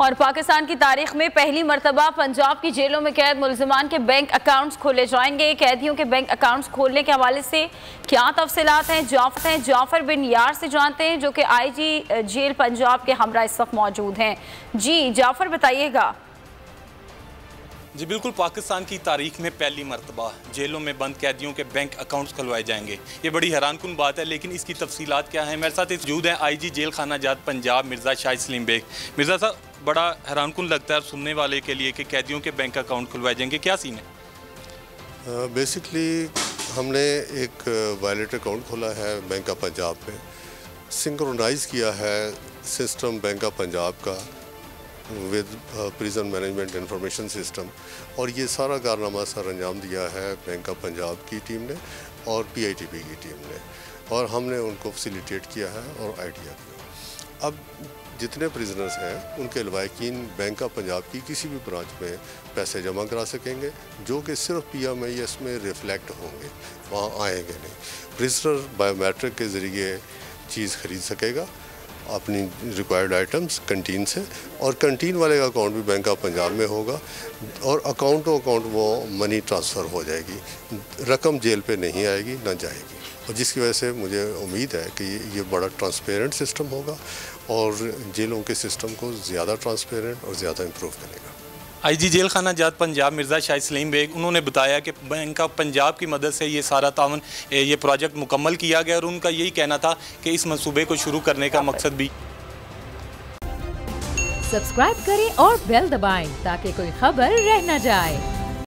और पाकिस्तान की तारीख में पहली मरतबा पंजाब की जेलों में कैद मुलजमान के बैंक अकाउंट्स खोले जाएंगे। कैदियों के बैंक अकाउंट्स खोलने के हवाले से क्या तफसीलात हैं, जाफर बिन यार से जानते हैं, जो कि IG जेल पंजाब के हमरा इस वक्त मौजूद हैं। जी जाफर, बताइएगा। जी बिल्कुल, पाकिस्तान की तारीख में पहली मरतबा जेलों में बंद कैदियों के बैंक अकाउंट्स खुलवाए जाएंगे। ये बड़ी हैरानकुन बात है, लेकिन इसकी तफसीलात क्या हैं? मेरे साथ मौजूद हैं IG जेल खाना जात पंजाब मिर्ज़ा शाहिद सलीम बेग। मिर्ज़ा साहब, बड़ा हैरानकुन लगता है सुनने वाले के लिए कि कैदियों के बैंक अकाउंट खुलवाए जाएंगे, क्या सीन है? बेसिकली हमने एक वॉलेट अकाउंट खोला है बैंक ऑफ पंजाब में, सिंक्रोनाइज़ किया है सिस्टम बैंक ऑफ पंजाब का with prison management information system, और ये सारा कारनामा सर अंजाम दिया है बैंक ऑफ पंजाब की टीम ने और PITP की टीम ने, और हमने उनको फैसिलिटेट किया है और आइडिया दिया। अब जितने प्रिजनर्स हैं उनके लवाकिन बैंक ऑफ पंजाब की किसी भी ब्रांच में पैसे जमा करा सकेंगे, जो कि सिर्फ PMIS में रिफ्लेक्ट होंगे, वहाँ आएंगे नहीं। प्रिजनर बायोमेट्रिक के ज़रिए चीज़ ख़रीद सकेगा अपनी रिक्वायर्ड आइटम्स कैंटीन से, और कैंटीन वाले का अकाउंट भी बैंक ऑफ पंजाब में होगा, और अकाउंट टू अकाउंट वो मनी ट्रांसफ़र हो जाएगी, रकम जेल पे नहीं आएगी ना जाएगी। और जिसकी वजह से मुझे उम्मीद है कि ये बड़ा ट्रांसपेरेंट सिस्टम होगा और जेलों के सिस्टम को ज़्यादा ट्रांसपेरेंट और ज़्यादा इम्प्रूव करेगा। IG जेल खाना जात पंजाब मिर्ज़ा शाहिद सलीम बेग, उन्होंने बताया कि बैंक ऑफ पंजाब की मदद से ये सारा तावन ये प्रोजेक्ट मुकम्मल किया गया, और उनका यही कहना था कि इस मंसूबे को शुरू करने का मकसद भी। सब्सक्राइब करें और बेल दबाएं ताकि कोई खबर रह न जाए।